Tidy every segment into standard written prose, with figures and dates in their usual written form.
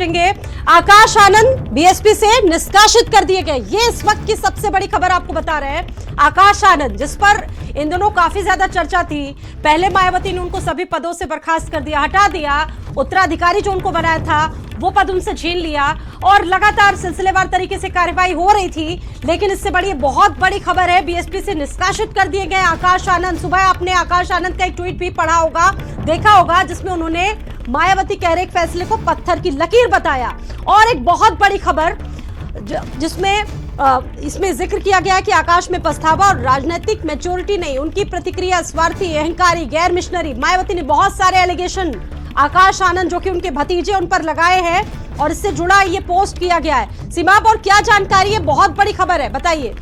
Akash Anand BSP से निष्कासित कर दिए गए। ये इस वक्त की सबसे बड़ी खबर आपको बता रहे हैं। आकाश आनंद, जिस पर इन दिनों काफी ज्यादा चर्चा थी, पहले मायावती ने उनको सभी पदों से बर्खास्त कर दिया, हटा दिया, उत्तराधिकारी जो उनको बनाया था वो पद उनसे छीन लिया और लगातार सिलसिलेवार तरीके से कार्रवाई हो रही थी। लेकिन इससे बड़ी बहुत बड़ी खबर है, बीएसपी से निष्कासित कर दिए गए आकाश आनंद। सुबह आपने आकाश आनंद का एक ट्वीट भी पढ़ा होगा, देखा होगा, जिसमें उन्होंने मायावती कह रहे फैसले को पत्थर की लकीर बताया। और एक बहुत बड़ी खबर जिसमें इसमें जिक्र किया गया कि आकाश में पछतावा और राजनीतिक मैच्योरिटी नहीं, उनकी प्रतिक्रिया स्वार्थी, अहंकारी, गैर मिशनरी। मायावती ने बहुत सारे एलिगेशन आकाश आनंद जो कि उनके भतीजे उन पर लगाए हैं और इससे जुड़ा ये पोस्ट किया गया है। सीमा और क्या जानकारी है, बहुत बड़ी खबर है, बताइए।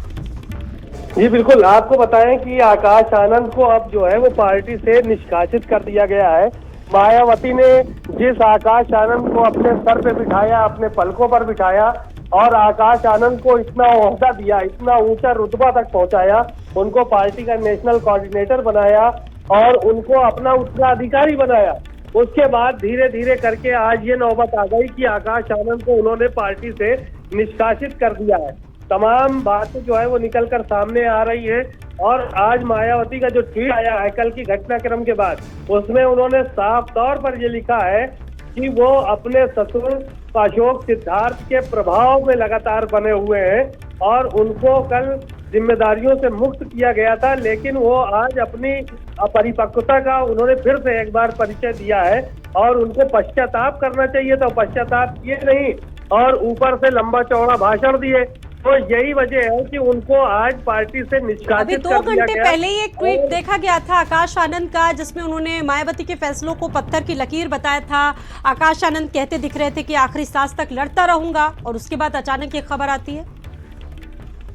जी बिल्कुल, आपको बताएं कि आकाश आनंद को अब जो है वो पार्टी से निष्कासित कर दिया गया है। मायावती ने जिस आकाश आनंद को अपने सर पे बिठाया, अपने पलकों पर बिठाया और आकाश आनंद को इतना ओहदा दिया, इतना ऊंचा रुतबा तक पहुंचाया, उनको पार्टी का नेशनल कोऑर्डिनेटर बनाया और उनको अपना उत्तराधिकारी बनाया, उसके बाद धीरे धीरे करके आज ये नौबत आ गई कि आकाश आनंद को उन्होंने पार्टी से निष्कासित कर दिया है। तमाम बातें जो है वो निकल कर सामने आ रही है और आज मायावती का जो ट्वीट आया है कल की घटनाक्रम के बाद, उसमें उन्होंने साफ तौर पर ये लिखा है कि वो अपने ससुर अशोक सिद्धार्थ के प्रभाव में लगातार बने हुए हैं और उनको कल जिम्मेदारियों से मुक्त किया गया था, लेकिन वो आज अपनी अपरिपक्वता का उन्होंने फिर से एक बार परिचय दिया है और उनको पश्चाताप करना चाहिए तो पश्चाताप किए नहीं और ऊपर से लंबा चौड़ा भाषण दिए। तो यही वजह है कि उनको आज पार्टी से निष्कासित कर दिया गया। 2 घंटे पहले ही एक ट्वीट देखा गया था आकाश आनंद का, जिसमें उन्होंने मायावती के फैसलों को पत्थर की लकीर बताया था। आकाश आनंद कहते दिख रहे थे कि आखिरी सांस तक लड़ता रहूंगा और उसके बाद अचानक ये खबर आती है।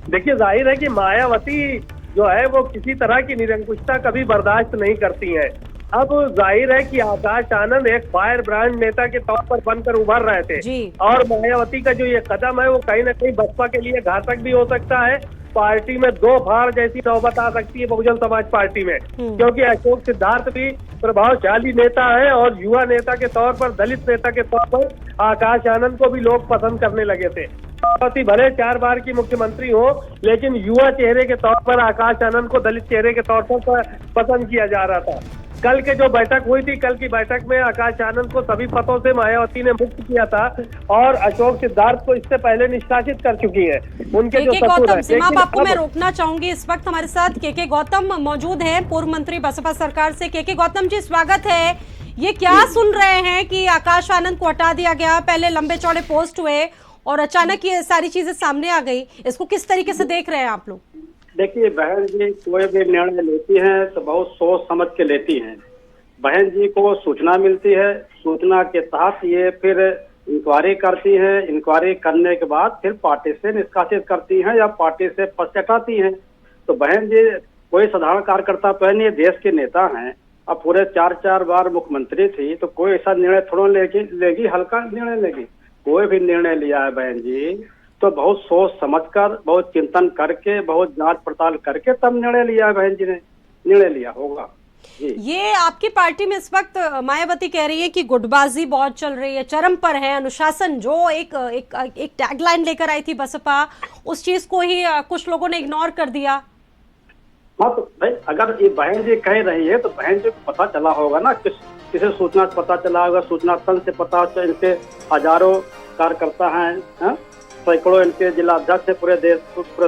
देखिए, जाहिर है कि मायावती जो है वो किसी तरह की निरंकुशता कभी बर्दाश्त नहीं करती है। अब जाहिर है कि आकाश आनंद एक फायर ब्रांड नेता के तौर पर बनकर उभर रहे थे और मायावती का जो ये कदम है वो कहीं ना कहीं बसपा के लिए घातक भी हो सकता है। पार्टी में दो फाड़ जैसी नौबत आ सकती है बहुजन समाज पार्टी में, क्योंकि अशोक सिद्धार्थ भी प्रभावशाली नेता है और युवा नेता के तौर पर, दलित नेता के तौर पर आकाश आनंद को भी लोग पसंद करने लगे थे। मायावती भले 4 बार की मुख्यमंत्री हो, लेकिन युवा चेहरे के तौर पर आकाश आनंद को दलित चेहरे के तौर पर पसंद किया जा रहा था। कल के जो बैठक हुई थी, कल की बैठक में आकाश आनंद को सभी पदों से मायावती ने मुक्त किया था और अशोक सिद्धार्थ को इससे पहले निष्कासित कर चुकी है। उनके जो ससुर हैं। सीमा, आपको मैं रोकना चाहूंगी, इस वक्त हमारे साथ के गौतम मौजूद हैं, पूर्व मंत्री बसपा सरकार से। के गौतम जी, स्वागत है। ये क्या सुन रहे हैं कि आकाश आनंद को हटा दिया गया, पहले लंबे चौड़े पोस्ट हुए और अचानक ये सारी चीजें सामने आ गई, इसको किस तरीके से देख रहे हैं आप लोग? देखिए बहन जी, कोई भी निर्णय लेती हैं तो बहुत सोच समझ के लेती हैं। बहन जी को सूचना मिलती है, सूचना के तहत ये फिर इंक्वायरी करती हैं, इंक्वायरी करने के बाद फिर पार्टी से निष्कासित करती हैं या पार्टी से पछताती हैं। तो बहन जी कोई साधारण कार्यकर्ता तो है नहीं, देश के नेता हैं, अब पूरे 4 बार मुख्यमंत्री थी, तो कोई ऐसा निर्णय थोड़ा लेगी, हल्का निर्णय लेगी। कोई भी निर्णय लिया है बहन जी तो बहुत सोच समझकर, बहुत चिंतन करके, बहुत जांच पड़ताल करके तब निर्णय लिया है बहन जी ने, निर्णय लिया होगा। ये आपकी पार्टी में इस वक्त मायावती कह रही है कि गुटबाजी बहुत चल रही है, चरम पर है अनुशासन, जो एक टैगलाइन लेकर आई थी बसपा, उस चीज को ही कुछ लोगों ने इग्नोर कर दिया। हाँ तो भाई, अगर ये बहन जी कह रही है तो बहन जी को पता चला होगा ना, किसी सूचना से पता चला होगा, सूचना तंत्र से पता चला। इनके हजारों कार्यकर्ता हैं, सैकड़ों इनके जिला अध्यक्ष है, पूरे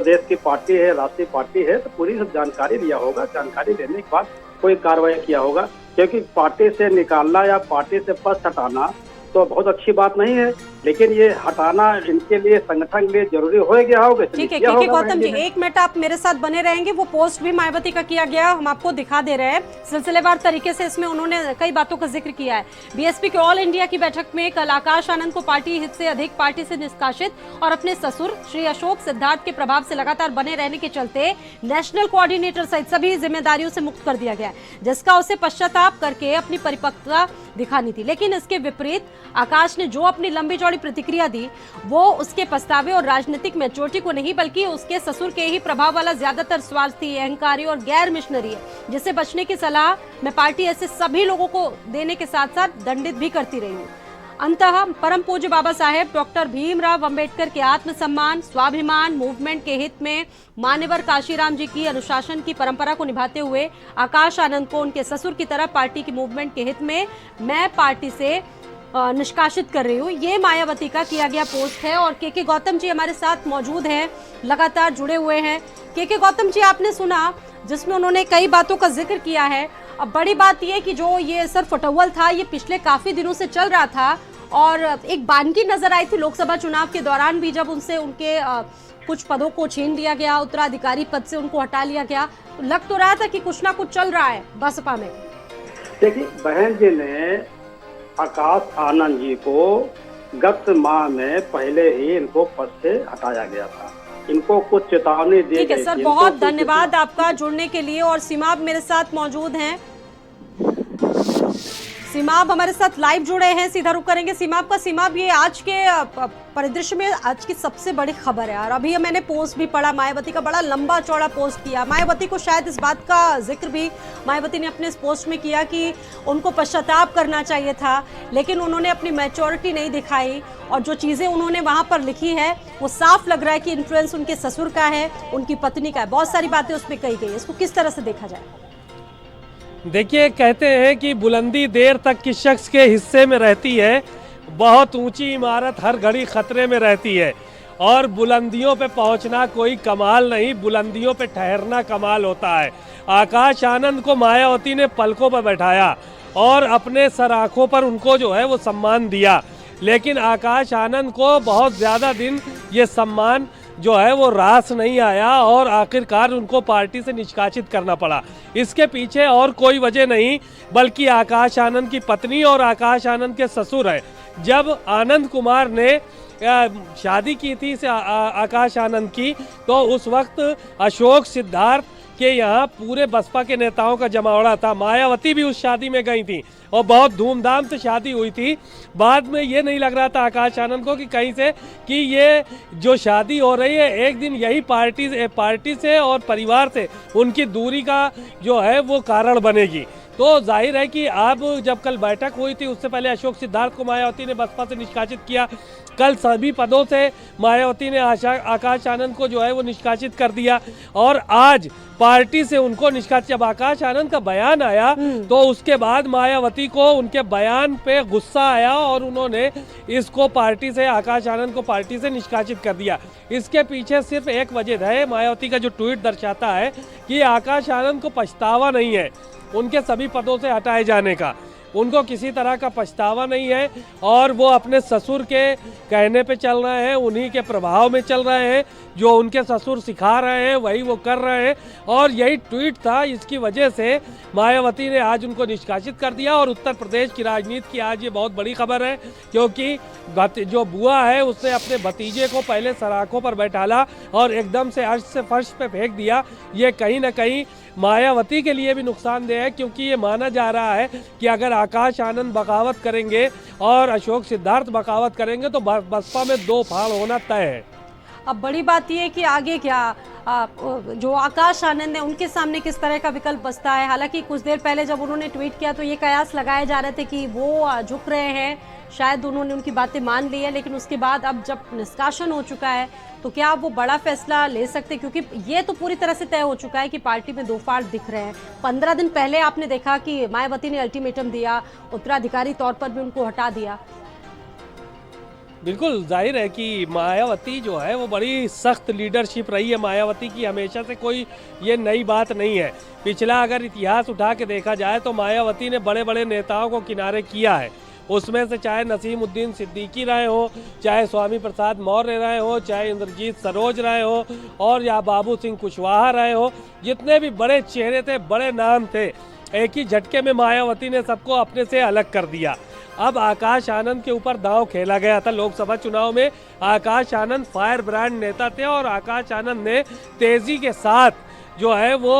देश की पार्टी है, राष्ट्रीय पार्टी है, तो पूरी सब जानकारी लिया होगा। जानकारी लेने के बाद कोई कार्रवाई किया होगा, क्योंकि पार्टी से निकालना या पार्टी से पद हटाना तो बहुत अच्छी बात नहीं है, लेकिन ये हटाना इनके लिए, संगठन के लिए जरूरी हो गया होगा। ठीक है के गौतम जी, 1 मिनट आप मेरे साथ बने रहेंगे। वो पोस्ट भी मायावती का किया गया, हम आपको दिखा दे रहे हैं सिलसिलेवार तरीके से। इसमें उन्होंने कई बातों का जिक्र किया है। बीएसपी के ऑल इंडिया की बैठक में कल आकाश आनंद को पार्टी हित से अधिक पार्टी से निष्कासित और अपने ससुर श्री अशोक सिद्धार्थ के प्रभाव से लगातार बने रहने के चलते नेशनल कोऑर्डिनेटर सहित सभी जिम्मेदारियों से मुक्त कर दिया गया, जिसका उसे पश्चाताप करके अपनी परिपक्वता दिखानी थी। लेकिन इसके विपरीत आकाश ने जो अपनी लंबी चौड़ी प्रतिक्रिया दी, वो उसके पछतावे और राजनीतिक मैच्योरिटी को नहीं, बल्कि उसके ससुर के ही प्रभाव वाला ज्यादातर स्वार्थी, अहंकारी और गैर मिशनरी है, जिससे बचने की सलाह मैं पार्टी ऐसे सभी लोगों को देने के साथ साथ दंडित भी करती रही हूँ। अंततः परम पूज्य बाबा साहेब डॉक्टर भीमराव अंबेडकर के आत्मसम्मान स्वाभिमान मूवमेंट के हित में मान्यवर काशीराम जी की अनुशासन की परंपरा को निभाते हुए आकाश आनंद को उनके ससुर की तरह पार्टी की मूवमेंट के हित में मैं पार्टी से निष्कासित कर रही हूँ। ये मायावती का किया गया पोस्ट है और के गौतम जी हमारे साथ मौजूद हैं, लगातार जुड़े हुए हैं। के गौतम जी, आपने सुना जिसमें उन्होंने कई बातों का जिक्र किया है। अब बड़ी बात यह कि जो ये सर फटोवल था ये पिछले काफी दिनों से चल रहा था और एक बानगी नजर आई थी लोकसभा चुनाव के दौरान भी, जब उनसे उनके कुछ पदों को छीन लिया गया, उत्तराधिकारी पद से उनको हटा लिया गया। तो लग तो रहा था कि कुछ ना कुछ चल रहा है बसपा में। देखिए, बहन जी ने आकाश आनंद जी को गत माह में पहले ही इनको पद से हटाया गया था। इनको कुछ चेतावनी दी गई। ठीक है सर, बहुत धन्यवाद आपका जुड़ने के लिए। और सीमाब मेरे साथ मौजूद हैं। सीमाब हमारे साथ लाइव जुड़े हैं, सीधा रुक करेंगे सीमाब का। सीमाब, ये आज के परिदृश्य में आज की सबसे बड़ी खबर है और अभी मैंने पोस्ट भी पढ़ा, मायावती का बड़ा लंबा चौड़ा पोस्ट किया। मायावती को शायद इस बात का जिक्र भी मायावती ने अपने इस पोस्ट में किया कि उनको पश्चाताप करना चाहिए था, लेकिन उन्होंने अपनी मैच्योरिटी नहीं दिखाई और जो चीज़ें उन्होंने वहाँ पर लिखी है वो साफ लग रहा है कि इन्फ्लुएंस उनके ससुर का है, उनकी पत्नी का है। बहुत सारी बातें उसमें कही गई है, इसको किस तरह से देखा जाए? देखिए, कहते हैं कि बुलंदी देर तक किस शख्स के हिस्से में रहती है, बहुत ऊंची इमारत हर घड़ी खतरे में रहती है और बुलंदियों पे पहुंचना कोई कमाल नहीं, बुलंदियों पे ठहरना कमाल होता है। आकाश आनंद को मायावती ने पलकों पर बैठाया और अपने सराखों पर उनको जो है वो सम्मान दिया, लेकिन आकाश आनंद को बहुत ज़्यादा दिन ये सम्मान जो है वो रास नहीं आया और आखिरकार उनको पार्टी से निष्कासित करना पड़ा। इसके पीछे और कोई वजह नहीं बल्कि आकाश आनंद की पत्नी और आकाश आनंद के ससुर है। जब आनंद कुमार ने शादी की थी आकाश आनंद की, तो उस वक्त अशोक सिद्धार्थ के यहाँ पूरे बसपा के नेताओं का जमावड़ा था। मायावती भी उस शादी में गई थी और बहुत धूमधाम से शादी हुई थी। बाद में ये नहीं लग रहा था आकाश आनंद को कि कहीं से कि ये जो शादी हो रही है एक दिन यही पार्टी से और परिवार से उनकी दूरी का जो है वो कारण बनेगी। तो जाहिर है कि अब जब कल बैठक हुई थी उससे पहले अशोक सिद्धार्थ को मायावती ने बसपा से निष्कासित किया। कल सभी पदों से मायावती ने आकाश आनंद को जो है वो निष्कासित कर दिया और आज पार्टी से उनको निष्कासित। जब आकाश आनंद का बयान आया तो उसके बाद मायावती को उनके बयान पे गुस्सा आया और उन्होंने इसको पार्टी से, आकाश आनंद को पार्टी से निष्कासित कर दिया। इसके पीछे सिर्फ एक वजह है, मायावती का जो ट्वीट दर्शाता है कि आकाश आनंद को पछतावा नहीं है उनके सभी पदों से हटाए जाने का, उनको किसी तरह का पछतावा नहीं है और वो अपने ससुर के कहने पे चल रहे हैं, उन्हीं के प्रभाव में चल रहे हैं, जो उनके ससुर सिखा रहे हैं वही वो कर रहे हैं। और यही ट्वीट था, इसकी वजह से मायावती ने आज उनको निष्कासित कर दिया। और उत्तर प्रदेश की राजनीति की आज ये बहुत बड़ी खबर है, क्योंकि जो बुआ है उसने अपने भतीजे को पहले सराखों पर बैठाला और एकदम से अर्श से फर्श पे फेंक दिया। ये कहीं ना कहीं मायावती के लिए भी नुकसानदेह है, क्योंकि ये माना जा रहा है कि अगर आकाश आनंद बगावत करेंगे और अशोक सिद्धार्थ बगावत करेंगे तो बसपा में दो फाड़ होना तय है। अब बड़ी बात यह है कि आगे क्या जो आकाश आनंद है उनके सामने किस तरह का विकल्प बचता है। हालांकि कुछ देर पहले जब उन्होंने ट्वीट किया तो ये कयास लगाए जा रहे थे कि वो झुक रहे हैं, शायद उन्होंने उनकी बातें मान ली है, लेकिन उसके बाद अब जब निष्कासन हो चुका है तो क्या वो बड़ा फैसला ले सकते हैं? क्योंकि ये तो पूरी तरह से तय हो चुका है कि पार्टी में दो फाड़ दिख रहे हैं। 15 दिन पहले आपने देखा कि मायावती ने अल्टीमेटम दिया, उत्तराधिकारी तौर पर भी उनको हटा दिया। बिल्कुल जाहिर है कि मायावती जो है वो बड़ी सख्त लीडरशिप रही है मायावती की, हमेशा से कोई ये नई बात नहीं है। पिछला अगर इतिहास उठा के देखा जाए तो मायावती ने बड़े बड़े नेताओं को किनारे किया है, उसमें से चाहे नसीमुद्दीन सिद्दीकी रहे हो, चाहे स्वामी प्रसाद मौर्य रहे हो, चाहे इंद्रजीत सरोज रहे हो और या बाबू सिंह कुशवाहा रहे हो, जितने भी बड़े चेहरे थे, बड़े नाम थे, एक ही झटके में मायावती ने सबको अपने से अलग कर दिया। अब आकाश आनंद के ऊपर दांव खेला गया था लोकसभा चुनाव में। आकाश आनंद फायर ब्रांड नेता थे और आकाश आनंद ने तेजी के साथ जो है वो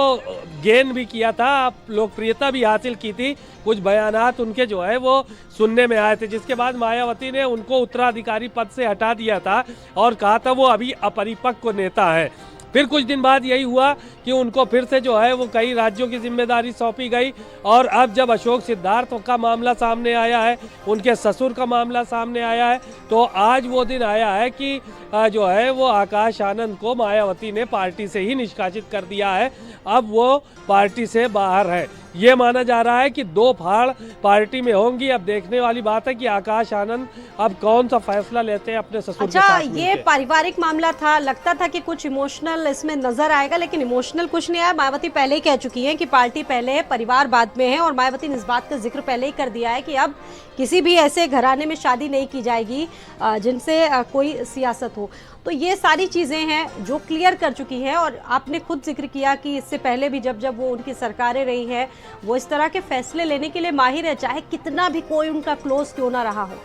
गेन भी किया था, लोकप्रियता भी हासिल की थी। कुछ बयानात उनके जो है वो सुनने में आए थे, जिसके बाद मायावती ने उनको उत्तराधिकारी पद से हटा दिया था और कहा था वो अभी अपरिपक्व नेता है। फिर कुछ दिन बाद यही हुआ कि उनको फिर से जो है वो कई राज्यों की जिम्मेदारी सौंपी गई। और अब जब अशोक सिद्धार्थ का मामला सामने आया है, उनके ससुर का मामला सामने आया है, तो आज वो दिन आया है कि जो है वो आकाश आनंद को मायावती ने पार्टी से ही निष्कासित कर दिया है। अब वो पार्टी से बाहर है। ये माना जा रहा है कि दो फाड़ पार्टी में होंगी। अब देखने वाली बात है कि आकाश आनंद अब कौन सा फैसला लेते हैं अपने ससुर के साथ मिलके। ये पारिवारिक मामला था, लगता था कि कुछ इमोशनल इसमें नजर आएगा, लेकिन इमोशनल कुछ नहीं आया। मायावती पहले ही कह चुकी है कि पार्टी पहले है, परिवार बाद में है। और मायावती ने इस बात का जिक्र पहले ही कर दिया है कि अब किसी भी ऐसे घराने में शादी नहीं की जाएगी जिनसे कोई सियासत हो। तो ये सारी चीज़ें हैं जो क्लियर कर चुकी है। और आपने खुद जिक्र किया कि इससे पहले भी जब जब वो उनकी सरकारें रही है, वो इस तरह के फैसले लेने के लिए माहिर है, चाहे कितना भी कोई उनका क्लोज क्यों ना रहा हो।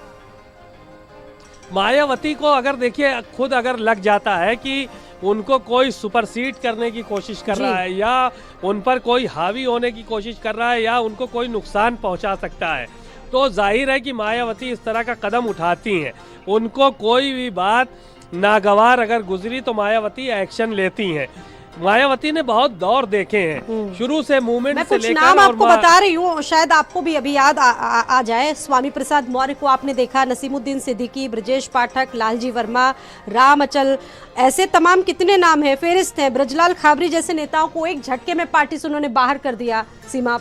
मायावती को अगर देखिए खुद अगर लग जाता है कि उनको कोई सुपरसीड करने की कोशिश कर रहा है, या उन पर कोई हावी होने की कोशिश कर रहा है, या उनको कोई नुकसान पहुंचा सकता है, तो जाहिर है कि मायावती इस तरह का कदम उठाती हैं। उनको कोई भी बात नागवार अगर गुजरी तो मायावती एक्शन लेती हैं। मायावती ने बहुत दौर देखे हैं, शुरू से मूवमेंट से लेकर। मैं कुछ नाम आपको बता रही हूँ, शायद आपको भी अभी याद आ जाए। स्वामी प्रसाद मौर्य को आपने देखा, नसीमुद्दीन सिद्दीकी, ब्रजेश पाठक, लालजी वर्मा, राम अचल, ऐसे तमाम कितने नाम है, फेरिस्त है। ब्रजलाल खाबरी जैसे नेताओं को एक झटके में पार्टी से उन्होंने बाहर कर दिया। सीमा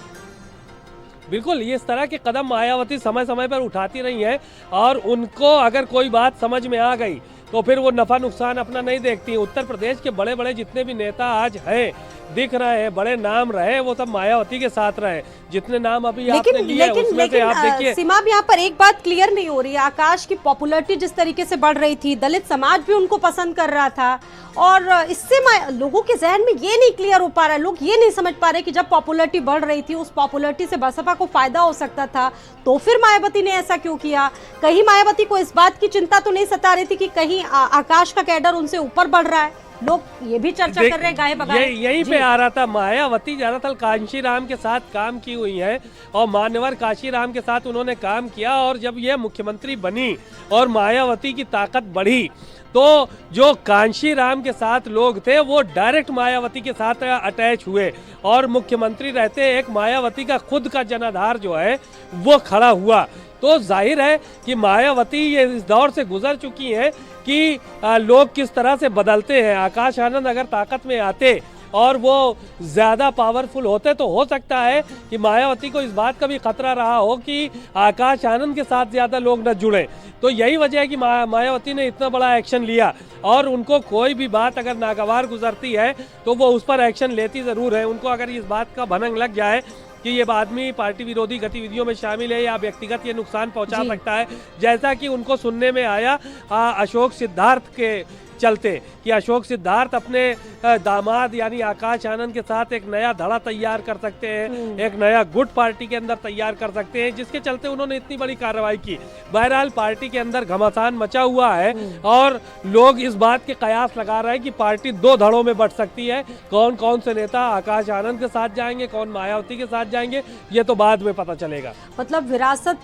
बिल्कुल, ये इस तरह के कदम मायावती समय समय पर उठाती रही है। और उनको अगर कोई बात समझ में आ गई तो फिर वो नफा नुकसान अपना नहीं देखती। उत्तर प्रदेश के बड़े बड़े जितने भी नेता आज हैं, दिख रहे हैं, बड़े नाम रहे, वो सब मायावती के साथ रहे। जितने नाम अभी आपने लिए उसमें से आप देखिए। सीमा, यहाँ पर एक बात क्लियर नहीं हो रही है। आकाश की पॉपुलैरिटी जिस तरीके से बढ़ रही थी, दलित समाज भी उनको पसंद कर रहा था, और इससे लोगों के जहन में ये नहीं क्लियर हो पा रहा है, लोग ये नहीं समझ पा रहे कि जब पॉपुलैरिटी बढ़ रही थी, उस पॉपुलैरिटी से बसपा को फायदा हो सकता था, तो फिर मायावती ने ऐसा क्यों किया? कहीं मायावती को इस बात की चिंता तो नहीं सता रही थी कि कहीं आकाश का कैडर उनसे ऊपर बढ़ रहा है? लोग ये भी चर्चा कर रहे हैं गाये बगाए। यहीं पे आ रहा था। मायावती ज्यादातर कांशीराम के साथ काम की हुई है, और मान्यवर कांशीराम के साथ उन्होंने काम किया। और जब ये मुख्यमंत्री बनी और मायावती की ताकत बढ़ी, तो जो कांशीराम के साथ लोग थे वो डायरेक्ट मायावती के साथ अटैच हुए, और मुख्यमंत्री रहते एक मायावती का खुद का जनाधार जो है वो खड़ा हुआ। तो जाहिर है कि मायावती ये इस दौर से गुजर चुकी हैं कि लोग किस तरह से बदलते हैं। आकाश आनंद अगर ताकत में आते और वो ज़्यादा पावरफुल होते तो हो सकता है कि मायावती को इस बात का भी खतरा रहा हो कि आकाश आनंद के साथ ज़्यादा लोग न जुड़ें। तो यही वजह है कि मायावती ने इतना बड़ा एक्शन लिया, और उनको कोई भी बात अगर नागवार गुजरती है तो वो उस पर एक्शन लेती ज़रूर है। उनको अगर इस बात का भनक लग जाए कि ये आदमी पार्टी विरोधी गतिविधियों में शामिल है या व्यक्तिगत ये नुकसान पहुंचा सकता है, जैसा कि उनको सुनने में आया अशोक सिद्धार्थ के चलते, कि अशोक सिद्धार्थ अपने दामाद यानी आकाश आनंद के साथ एक नया धड़ा तैयार कर सकते हैं, एक नया गुट पार्टी के अंदर तैयार कर सकते हैं, जिसके चलते उन्होंने इतनी बड़ी कार्रवाई की। बहरहाल पार्टी के अंदर घमासान मचा हुआ है, और लोग इस बात के कयास लगा रहे हैं कि पार्टी दो धड़ों में बंट सकती है। कौन कौन से नेता आकाश आनंद के साथ जाएंगे, कौन मायावती के साथ जाएंगे, ये तो बाद में पता चलेगा। मतलब विरासत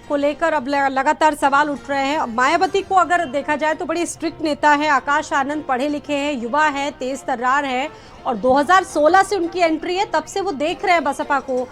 को लेकर अब लगातार सवाल उठ रहे हैं। मायावती को अगर देखा जाए तो बड़ी स्ट्रिक्ट नेता है, आकाश आनंद पढ़े लिखे हैं, युवा है, तेज तर्रार है, और 2016 से उनकी एंट्री है, तब से वो देख रहे हैं बसपा को।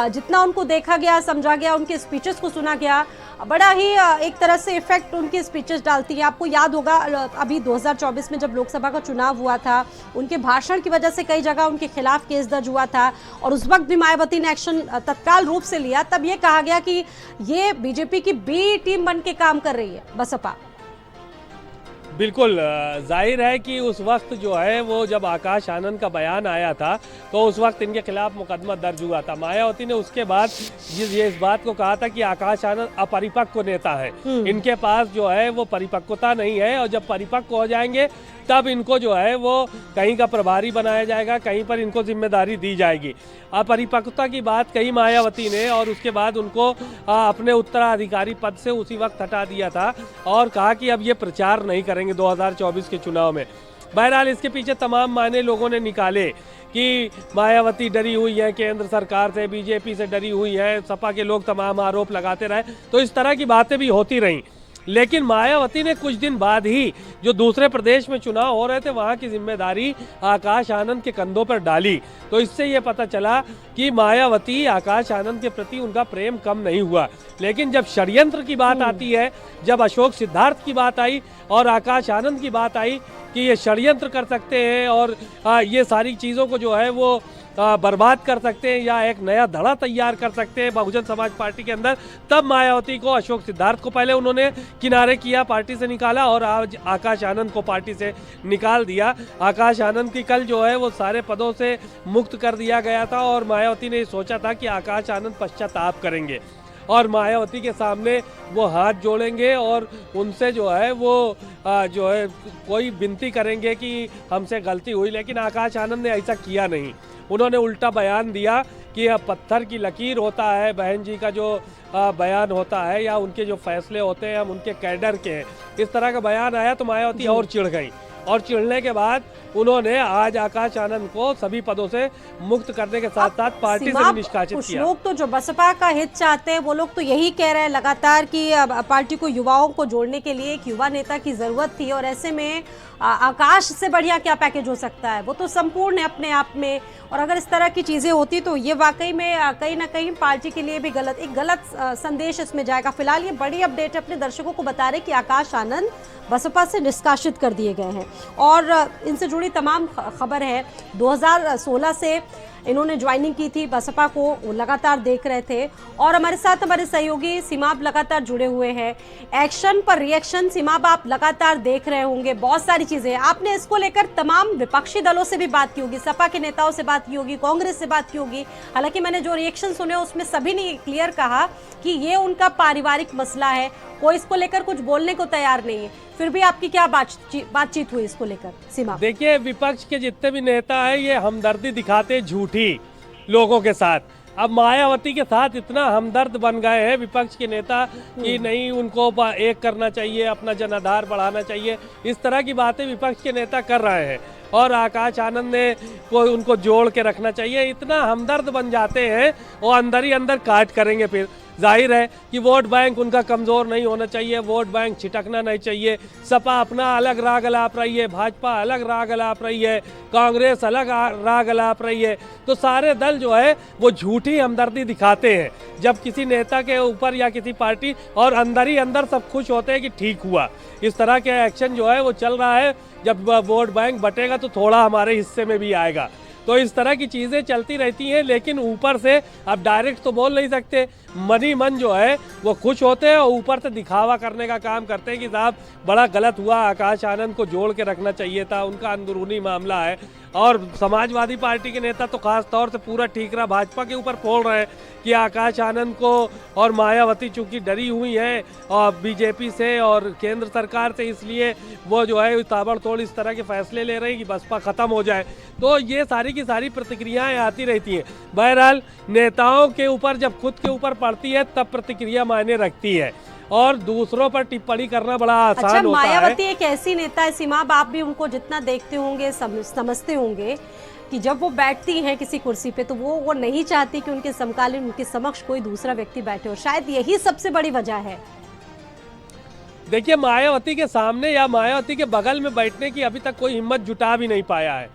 जितना उनको देखा गया, समझा गया, उनके स्पीचेस को सुना गया, बड़ा ही एक तरह से इफेक्ट उनकी स्पीचेस डालती हैं। आपको याद होगा अभी 2024 में जब लोकसभा का चुनाव हुआ था, उनके भाषण की वजह से कई जगह उनके खिलाफ केस दर्ज हुआ था, और उस वक्त भी मायावती ने एक्शन तत्काल रूप से लिया। तब ये कहा गया कि ये बीजेपी की बी टीम बन के काम कर रही है बसपा। बिल्कुल, जाहिर है कि उस वक्त जो है वो जब आकाश आनंद का बयान आया था तो उस वक्त इनके खिलाफ मुकदमा दर्ज हुआ था। मायावती ने उसके बाद ये इस बात को कहा था कि आकाश आनंद अपरिपक्व नेता है, इनके पास जो है वो परिपक्वता नहीं है, और जब परिपक्व हो जाएंगे तब इनको जो है वो कहीं का प्रभारी बनाया जाएगा, कहीं पर इनको जिम्मेदारी दी जाएगी। अपरिपक्वता की बात कही मायावती ने, और उसके बाद उनको अपने उत्तराधिकारी पद से उसी वक्त हटा दिया था, और कहा कि अब ये प्रचार नहीं करेंगे 2024 के चुनाव में। बहरहाल इसके पीछे तमाम मायने लोगों ने निकाले कि मायावती डरी हुई है केंद्र सरकार से, बीजेपी से डरी हुई है, सपा के लोग तमाम आरोप लगाते रहे, तो इस तरह की बातें भी होती रहीं। लेकिन मायावती ने कुछ दिन बाद ही जो दूसरे प्रदेश में चुनाव हो रहे थे वहाँ की जिम्मेदारी आकाश आनंद के कंधों पर डाली। तो इससे ये पता चला कि मायावती आकाश आनंद के प्रति उनका प्रेम कम नहीं हुआ। लेकिन जब षड्यंत्र की बात आती है, जब अशोक सिद्धार्थ की बात आई और आकाश आनंद की बात आई कि ये षड्यंत्र कर सकते हैं और ये सारी चीज़ों को जो है वो बर्बाद कर सकते हैं या एक नया धड़ा तैयार कर सकते हैं बहुजन समाज पार्टी के अंदर, तब मायावती को, अशोक सिद्धार्थ को पहले उन्होंने किनारे किया, पार्टी से निकाला और आज आकाश आनंद को पार्टी से निकाल दिया। आकाश आनंद की कल जो है वो सारे पदों से मुक्त कर दिया गया था और मायावती ने सोचा था कि आकाश आनंद पश्चाताप करेंगे और मायावती के सामने वो हाथ जोड़ेंगे और उनसे जो है वो जो है कोई विनती करेंगे कि हमसे गलती हुई। लेकिन आकाश आनंद ने ऐसा किया नहीं। उन्होंने उल्टा बयान दिया कि यह पत्थर की लकीर होता है, बहन जी का जो बयान होता है या उनके जो फैसले होते हैं हम उनके कैडर के हैं, इस तरह का बयान आया तो मायावती और चिढ़ गई और चिढ़ने के बाद उन्होंने आज आकाश आनंद को सभी पदों से मुक्त करने के साथ साथ पार्टी से भी निष्कासित कुछ किया। लोग तो जो बसपा का हित चाहते हैं वो लोग तो यही कह रहे हैं लगातार कि पार्टी को युवाओं को जोड़ने के लिए एक युवा नेता की जरूरत थी और ऐसे में आकाश से बढ़िया क्या पैकेज हो सकता है, वो तो संपूर्ण है अपने आप में। और अगर इस तरह की चीजें होती तो ये वाकई में कहीं ना कहीं पार्टी के लिए भी एक गलत संदेश इसमें जाएगा। फिलहाल ये बड़ी अपडेट अपने दर्शकों को बता रहे कि आकाश आनंद बसपा से निष्कासित कर दिए गए हैं और इनसे जुड़ी तमाम खबर है। 2016 से इन्होंने ज्वाइनिंग की थी बसपा को, वो लगातार देख रहे थे और हमारे साथ हमारे सहयोगी सीमाब लगातार जुड़े हुए हैं। एक्शन पर रिएक्शन सीमाब आप लगातार देख रहे होंगे, बहुत सारी चीजें आपने इसको लेकर तमाम विपक्षी दलों से भी बात की होगी, सपा के नेताओं से बात की होगी, कांग्रेस से बात की होगी। हालांकि मैंने जो रिएक्शन सुने उसमें सभी ने क्लियर कहा कि ये उनका पारिवारिक मसला है, कोई इसको लेकर कुछ बोलने को तैयार नहीं है। फिर भी आपकी क्या बातचीत हुई इसको लेकर सीमा? देखिए, विपक्ष के जितने भी नेता हैं ये हमदर्दी दिखाते झूठी लोगों के साथ। अब मायावती के साथ इतना हमदर्द बन गए हैं विपक्ष के नेता कि नहीं उनको एक करना चाहिए, अपना जनाधार बढ़ाना चाहिए, इस तरह की बातें विपक्ष के नेता कर रहे हैं और आकाश आनंद ने कोई उनको जोड़ के रखना चाहिए। इतना हमदर्द बन जाते हैं वो अंदर ही अंदर काट करेंगे। फिर जाहिर है कि वोट बैंक उनका कमज़ोर नहीं होना चाहिए, वोट बैंक छिटकना नहीं चाहिए। सपा अपना अलग राग अलाप रही है, भाजपा अलग राग अलाप रही है, कांग्रेस अलग राग अलाप रही है, तो सारे दल जो है वो झूठी हमदर्दी दिखाते हैं जब किसी नेता के ऊपर या किसी पार्टी, और अंदर ही अंदर सब खुश होते हैं कि ठीक हुआ। इस तरह के एक्शन जो है वो चल रहा है। जब वोट बैंक बटेगा तो थोड़ा हमारे हिस्से में भी आएगा, तो इस तरह की चीज़ें चलती रहती हैं। लेकिन ऊपर से आप डायरेक्ट तो बोल नहीं सकते, मन ही मन जो है वो खुश होते हैं और ऊपर से दिखावा करने का काम करते हैं कि साहब बड़ा गलत हुआ, आकाश आनंद को जोड़ के रखना चाहिए था, उनका अंदरूनी मामला है। और समाजवादी पार्टी के नेता तो खास तौर से पूरा ठीकरा भाजपा के ऊपर फोड़ रहे हैं कि आकाश आनंद को और मायावती चूंकि डरी हुई है और बीजेपी से और केंद्र सरकार से, इसलिए वो जो है ताबड़तोड़ इस तरह के फैसले ले रहे हैं कि बसपा ख़त्म हो जाए। तो ये सारी की सारी प्रतिक्रियाएं आती रहती हैं। बहरहाल नेताओं के ऊपर जब खुद के ऊपर पड़ती है तब प्रतिक्रिया मायने रखती है और दूसरों पर टिप्पणी करना बड़ा आसान होता है। मायावती एक ऐसी नेता है सीमा, आप भी उनको जितना देखते होंगे समझते होंगे कि जब वो बैठती हैं किसी कुर्सी पे तो वो नहीं चाहती कि उनके समकालीन उनके समक्ष कोई दूसरा व्यक्ति बैठे, और शायद यही सबसे बड़ी वजह है। देखिए, मायावती के सामने या मायावती के बगल में बैठने की अभी तक कोई हिम्मत जुटा भी नहीं पाया है।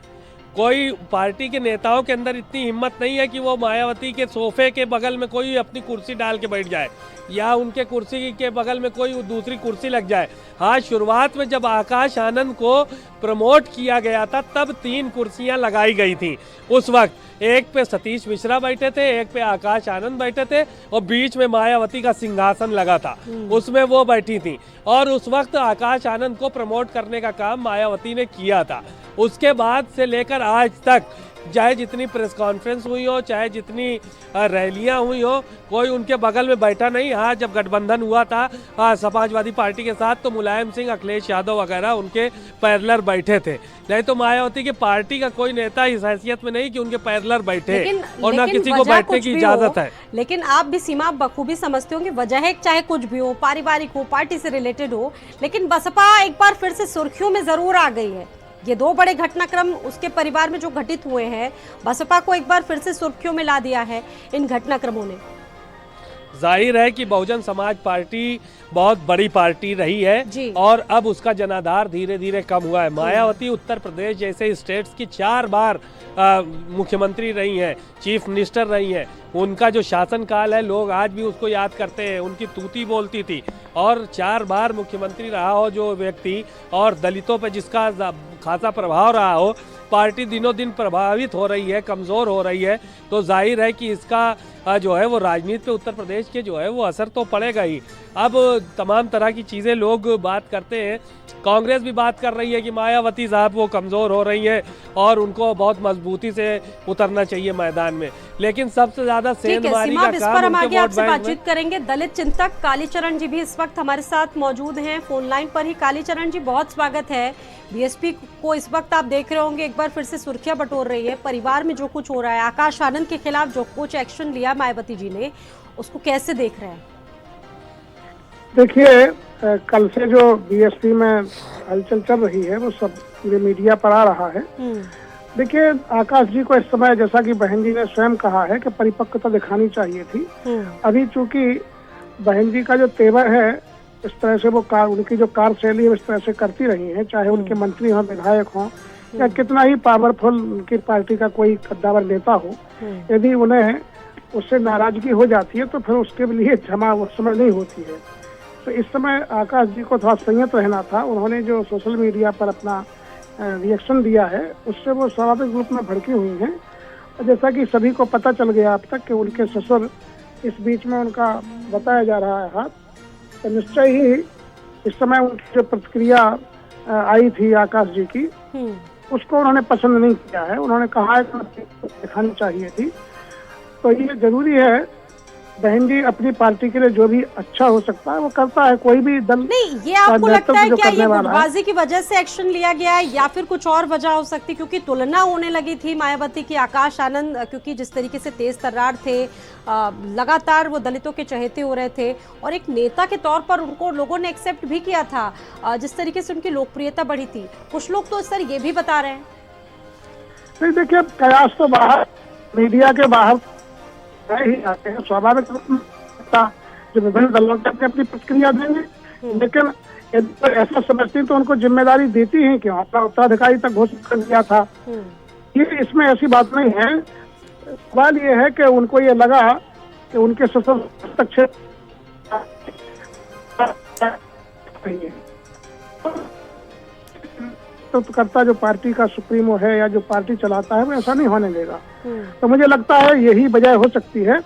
कोई पार्टी के नेताओं के अंदर इतनी हिम्मत नहीं है कि वो मायावती के सोफे के बगल में कोई अपनी कुर्सी डाल के बैठ जाए या उनके कुर्सी के बगल में कोई दूसरी कुर्सी लग जाए। हाँ, शुरुआत में जब आकाश आनंद को प्रमोट किया गया था तब 3 कुर्सियां लगाई गई थी। उस वक्त एक पे सतीश मिश्रा बैठे थे, एक पे आकाश आनंद बैठे थे और बीच में मायावती का सिंहासन लगा था, उसमें वो बैठी थी। और उस वक्त आकाश आनंद को प्रमोट करने का काम मायावती ने किया था। उसके बाद से लेकर आज तक चाहे जितनी प्रेस कॉन्फ्रेंस हुई हो, चाहे जितनी रैलियां हुई हो, कोई उनके बगल में बैठा नहीं। हाँ, जब गठबंधन हुआ था समाजवादी पार्टी के साथ तो मुलायम सिंह, अखिलेश यादव वगैरह उनके पैरेलल बैठे थे, नहीं तो मायावती की पार्टी का कोई नेता इस हैसियत में नहीं कि उनके पैरेलल बैठे और ना किसी को बैठने की इजाजत है। लेकिन आप भी सीमा बखूबी समझते हो कि वजह चाहे कुछ भी हो, पारिवारिक हो, पार्टी से रिलेटेड हो, लेकिन बसपा एक बार फिर से सुर्खियों में जरूर आ गई है। ये 2 बड़े घटनाक्रम उसके परिवार में जो घटित हुए हैं, बसपा को एक बार फिर से सुर्खियों में ला दिया है इन घटनाक्रमों ने। जाहिर है कि बहुजन समाज पार्टी बहुत बड़ी पार्टी रही जी। है और अब उसका जनाधार धीरे धीरे कम हुआ है। मायावती उत्तर प्रदेश जैसे स्टेट्स की 4 बार मुख्यमंत्री रही हैं, चीफ मिनिस्टर रही हैं। उनका जो शासनकाल है लोग आज भी उसको याद करते हैं। उनकी तूती बोलती थी और 4 बार मुख्यमंत्री रहा हो जो व्यक्ति और दलितों पर जिसका खासा प्रभाव रहा हो, पार्टी दिनों दिन प्रभावित हो रही है, कमज़ोर हो रही है, तो जाहिर है कि इसका जो है वो राजनीति पे उत्तर प्रदेश के जो है वो असर तो पड़ेगा ही। अब तमाम तरह की चीज़ें लोग बात करते हैं, कांग्रेस भी बात कर रही है कि मायावती साहब वो कमज़ोर हो रही हैं और उनको बहुत मजबूती से उतरना चाहिए मैदान में, लेकिन सबसे ज़्यादा सेंधमारी का इस पर हम काम आगे उनके आपसे वोट बैंक में। बातचीत करेंगे। दलित चिंतक कालीचरण जी भी इस वक्त हमारे साथ मौजूद हैं फोन लाइन पर ही। कालीचरण जी, बहुत स्वागत है। बीएसपी को इस वक्त आप देख रहे होंगे एक बार फिर से सुर्खियां बटोर रही है। परिवार में जो कुछ हो रहा है, आकाश आनंद के खिलाफ जो कुछ एक्शन लिया मायावती जी ने, उसको कैसे देख रहे हैं? देखिए, कल से जो बीएसपी में हलचल चल रही है वो सब पूरे मीडिया पर आ रहा है। देखिए, आकाश जी को इस समय, जैसा कि बहन जी ने स्वयं कहा है, कि परिपक्वता दिखानी चाहिए थी। अभी चूंकि बहन जी का जो तेवर है, इस तरह से वो उनकी जो कार्यशैली इस तरह से करती रही है, चाहे उनके मंत्री हों, विधायक हों, या कितना ही पावरफुल उनकी पार्टी का कोई कद्दावर नेता हो, यदि उन्हें उससे नाराजगी हो जाती है तो फिर उसके लिए क्षमा उस समय नहीं होती है। तो इस समय आकाश जी को थोड़ा संयत रहना था। उन्होंने जो सोशल मीडिया पर अपना रिएक्शन दिया है, उससे वो स्वाभाविक रूप में भड़की हुई हैं। और जैसा कि सभी को पता चल गया अब तक कि उनके ससुर इस बीच में उनका बताया जा रहा है हाथ, तो निश्चय ही इस समय उनकी जो प्रतिक्रिया आई थी आकाश जी की, उसको उन्होंने पसंद नहीं किया है। उन्होंने कहा है कि दिखानी चाहिए थी। तो ये जरूरी है, बहन जी अपनी पार्टी के लिए जो भी अच्छा हो सकता है वो करता है, कोई भी दल नहीं। ये आपको लगता है क्या ये वाला गुटबाजी की वजह से एक्शन लिया गया है या फिर कुछ और वजह हो सकती? क्योंकि तुलना होने लगी थी मायावती की आकाश आनंद, क्योंकि जिस तरीके से तेज तर्रार थे, लगातार वो दलितों के चहेते हो रहे थे और एक नेता के तौर पर उनको लोगों ने एक्सेप्ट भी किया था, जिस तरीके से उनकी लोकप्रियता बढ़ी थी। कुछ लोग तो सर ये भी बता रहे हैं। नहीं, देखिए, कयास तो बाहर मीडिया के बाहर ही आते हैं। स्वाभाविक रूप में जो विभिन्न दलों के अपनी प्रतिक्रिया देंगे, लेकिन यदि ऐसा समझती तो उनको जिम्मेदारी देती है क्यों? अपना उत्तराधिकारी तक घोषित कर दिया था। ये इसमें ऐसी बात नहीं है। सवाल ये है कि उनको ये लगा कि उनके ससुर हस्तक्षेप तो करता जो पार्टी का सुप्रीमो है या जो पार्टी चलाता है वो ऐसा नहीं होने देगा। तो मुझे लगता है यही वजह हो सकती है।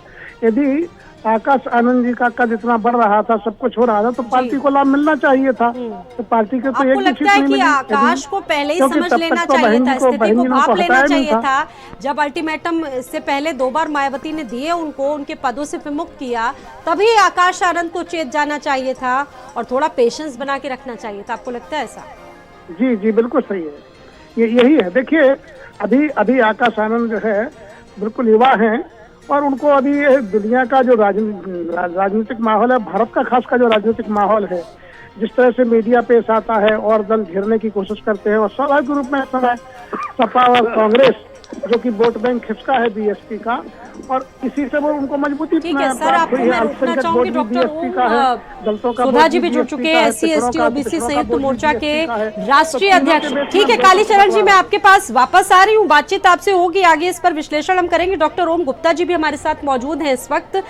यदि आकाश आनंद जी का कद इतना बढ़ रहा था, सब कुछ हो रहा था, तो पार्टी को लाभ मिलना चाहिए था। तो पार्टी के तो आपको लगता है कि आकाश को पहले ही समझ लेना चाहिए था, स्थिति को भांप लेना चाहिए था? जब अल्टीमेटम से पहले 2 बार मायावती ने दिए उनको, उनके पदों से विमुक्त किया, तभी आकाश आनंद को चेत जाना चाहिए था और थोड़ा पेशेंस बना के रखना चाहिए था। आपको लगता है ऐसा? जी जी, बिल्कुल सही है। यही है। देखिए, अभी आकाश आनंद जो है बिल्कुल युवा हैं और उनको अभी दुनिया का जो राजनीतिक माहौल है, भारत का खास का जो राजनीतिक माहौल है, जिस तरह से मीडिया पेश आता है और दल घेरने की कोशिश करते हैं, और स्वाभाविक रूप में समय सपा और कांग्रेस जो कि वोट बैंक खिसका है बीएसपी का, और इसी से वो उनको मजबूती। ठीक है सर, आपको मैं रोकना चाहूंगी। डॉक्टर सुधा जी भी जुड़ चुके हैं, SC ST OBC संयुक्त मोर्चा के राष्ट्रीय अध्यक्ष। ठीक है कालीचरण जी, मैं आपके पास वापस आ रही हूँ, बातचीत आपसे होगी आगे, इस पर विश्लेषण हम करेंगे। डॉक्टर ओम गुप्ता जी भी हमारे साथ मौजूद हैं इस वक्त।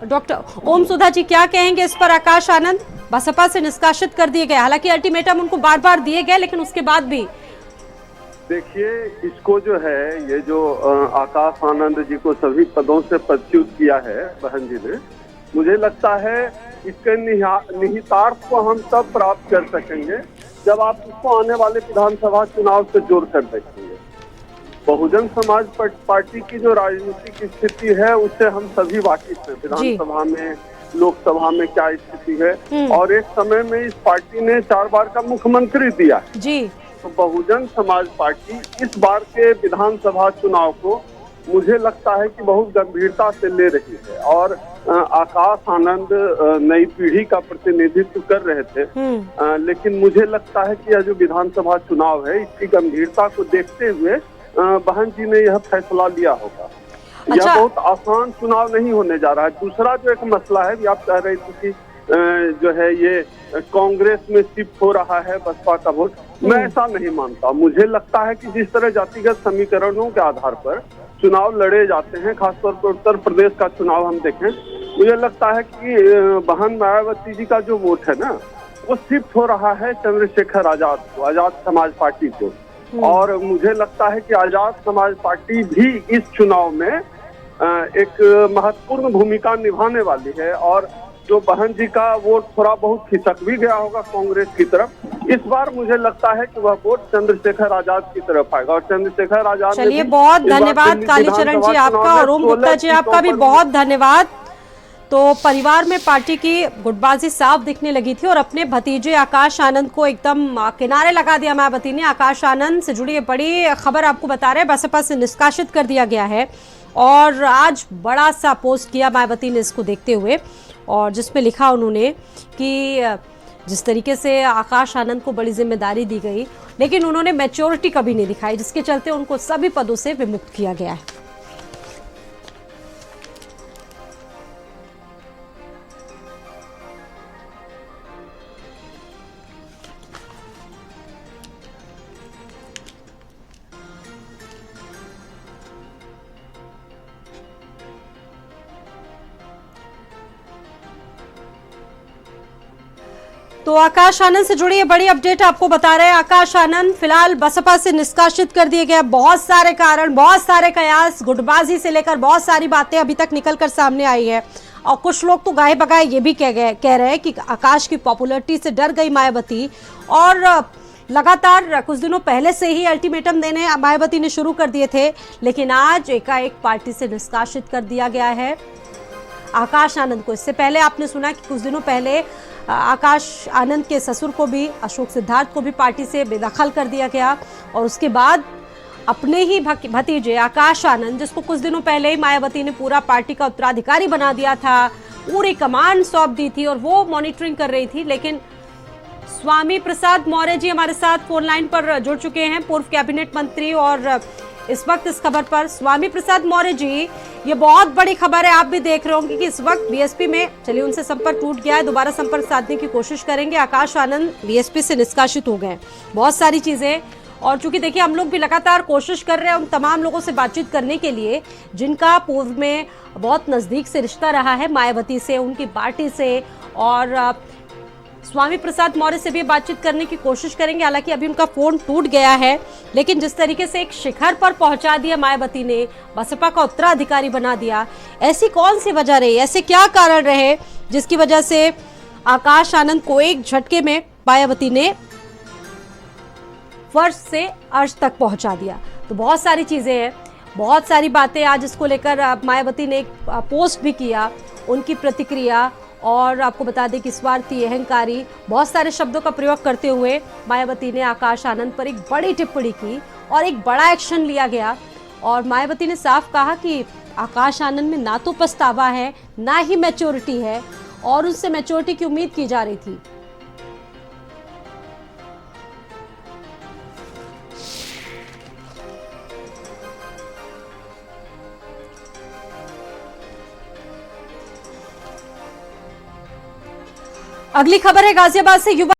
डॉक्टर ओम सुधा जी, क्या कहेंगे इस पर? आकाश आनंद बसपा से निष्कासित कर दिए गए, हालांकि अल्टीमेटम उनको बार बार दिए गए, लेकिन उसके बाद भी देखिए, इसको जो है, ये जो आकाश आनंद जी को सभी पदों से पदच्युत किया है बहन जी ने, मुझे लगता है इसके निहितार्थ को हम तब प्राप्त कर सकेंगे जब आप इसको आने वाले विधानसभा चुनाव से जोड़ कर देखेंगे। बहुजन समाज पार्टी की जो राजनीतिक स्थिति है उससे हम सभी वाकिफ हैं। विधानसभा में, लोकसभा में क्या स्थिति है, और एक समय में इस पार्टी ने 4 बार का मुख्यमंत्री दिया जी। तो बहुजन समाज पार्टी इस बार के विधानसभा चुनाव को मुझे लगता है कि बहुत गंभीरता से ले रही है, और आकाश आनंद नई पीढ़ी का प्रतिनिधित्व कर रहे थे, लेकिन मुझे लगता है कि यह जो विधानसभा चुनाव है, इसकी गंभीरता को देखते हुए बहन जी ने यह फैसला लिया होगा। अच्छा। यह बहुत आसान चुनाव नहीं होने जा रहा है। दूसरा जो एक मसला है, आप कह रहे थे कि जो है ये कांग्रेस में शिफ्ट हो रहा है बसपा का वोट, मैं ऐसा नहीं मानता। मुझे लगता है कि जिस तरह जातिगत समीकरणों के आधार पर चुनाव लड़े जाते हैं, खासतौर पर उत्तर प्रदेश का चुनाव हम देखें, मुझे लगता है कि बहन मायावती जी का जो वोट है ना, वो शिफ्ट हो रहा है चंद्रशेखर आजाद को, आजाद समाज पार्टी को। और मुझे लगता है कि आजाद समाज पार्टी भी इस चुनाव में एक महत्वपूर्ण भूमिका निभाने वाली है। और जो बहन जी का वोट थोड़ा बहुत खिसक भी गया होगा कांग्रेस की तरफ, इस बार मुझे लगता है कि वह वोट चंद्रशेखर आजाद की तरफ आएगा। और चंद्रशेखर आजाद, चलिए बहुत धन्यवाद कालीचरण जी आपका, और ओम गुप्ता जी आपका भी बहुत धन्यवाद। तो परिवार में पार्टी की गुटबाजी साफ दिखने लगी थी और अपने भतीजे आकाश आनंद को एकदम किनारे लगा दिया मायावती ने। आकाश आनंद से जुड़ी बड़ी खबर आपको बता रहे हैं, बसपा से निष्कासित कर दिया गया है। और आज बड़ा सा पोस्ट किया मायावती ने इसको देखते हुए, और जिसमें लिखा उन्होंने कि जिस तरीके से आकाश आनंद को बड़ी जिम्मेदारी दी गई, लेकिन उन्होंने मैच्योरिटी कभी नहीं दिखाई, जिसके चलते उनको सभी पदों से विमुक्त किया गया है। तो आकाश आनंद से जुड़ी ये बड़ी अपडेट आपको बता रहे हैं। आकाश आनंद फिलहाल बसपा से निष्कासित कर दिए गए। बहुत सारे कारण, बहुत सारे कयास, गुटबाजी से लेकर बहुत सारी बातें अभी तक निकलकर सामने आई है। और कुछ लोग तो गाए बगाए ये भी कह रहे हैं कि आकाश की पॉपुलैरिटी से डर गई मायावती, और लगातार कुछ दिनों पहले से ही अल्टीमेटम देने मायावती ने शुरू कर दिए थे, लेकिन आज एकाएक पार्टी से निष्कासित कर दिया गया है आकाश आनंद को। इससे पहले आपने सुना कि कुछ दिनों पहले आकाश आनंद के ससुर को भी, अशोक सिद्धार्थ को भी पार्टी से बेदखल कर दिया गया। और उसके बाद अपने ही भतीजे आकाश आनंद, जिसको कुछ दिनों पहले ही मायावती ने पूरा पार्टी का उत्तराधिकारी बना दिया था, पूरी कमान सौंप दी थी और वो मॉनिटरिंग कर रही थी। लेकिन स्वामी प्रसाद मौर्य जी हमारे साथ फोन लाइन पर जुड़ चुके हैं, पूर्व कैबिनेट मंत्री। और इस वक्त इस खबर पर स्वामी प्रसाद मौर्य जी, ये बहुत बड़ी खबर है, आप भी देख रहे होंगे कि इस वक्त बीएसपी में, चलिए उनसे संपर्क टूट गया है, दोबारा संपर्क साधने की कोशिश करेंगे। आकाश आनंद बीएसपी से निष्कासित हो गए, बहुत सारी चीजें। और चूंकि देखिए हम लोग भी लगातार कोशिश कर रहे हैं उन तमाम लोगों से बातचीत करने के लिए जिनका पूर्व में बहुत नजदीक से रिश्ता रहा है मायावती से, उनकी पार्टी से। और स्वामी प्रसाद मौर्य से भी बातचीत करने की कोशिश करेंगे, हालांकि अभी उनका फोन टूट गया है। लेकिन जिस तरीके से एक शिखर पर पहुंचा दिया मायावती ने, बसपा का उत्तराधिकारी बना दिया, ऐसी कौन सी वजह रही, ऐसे क्या कारण रहे जिसकी वजह से आकाश आनंद को एक झटके में मायावती ने फर्श से अर्श तक पहुंचा दिया। तो बहुत सारी चीजें हैं, बहुत सारी बातें आज इसको लेकर मायावती ने एक पोस्ट भी किया, उनकी प्रतिक्रिया। और आपको बता दें कि स्वार्थी, अहंकारी, बहुत सारे शब्दों का प्रयोग करते हुए मायावती ने आकाश आनंद पर एक बड़ी टिप्पणी की और एक बड़ा एक्शन लिया गया। और मायावती ने साफ कहा कि आकाश आनंद में ना तो पछतावा है, ना ही मैच्योरिटी है, और उनसे मैच्योरिटी की उम्मीद की जा रही थी। अगली खबर है गाजियाबाद से। युवा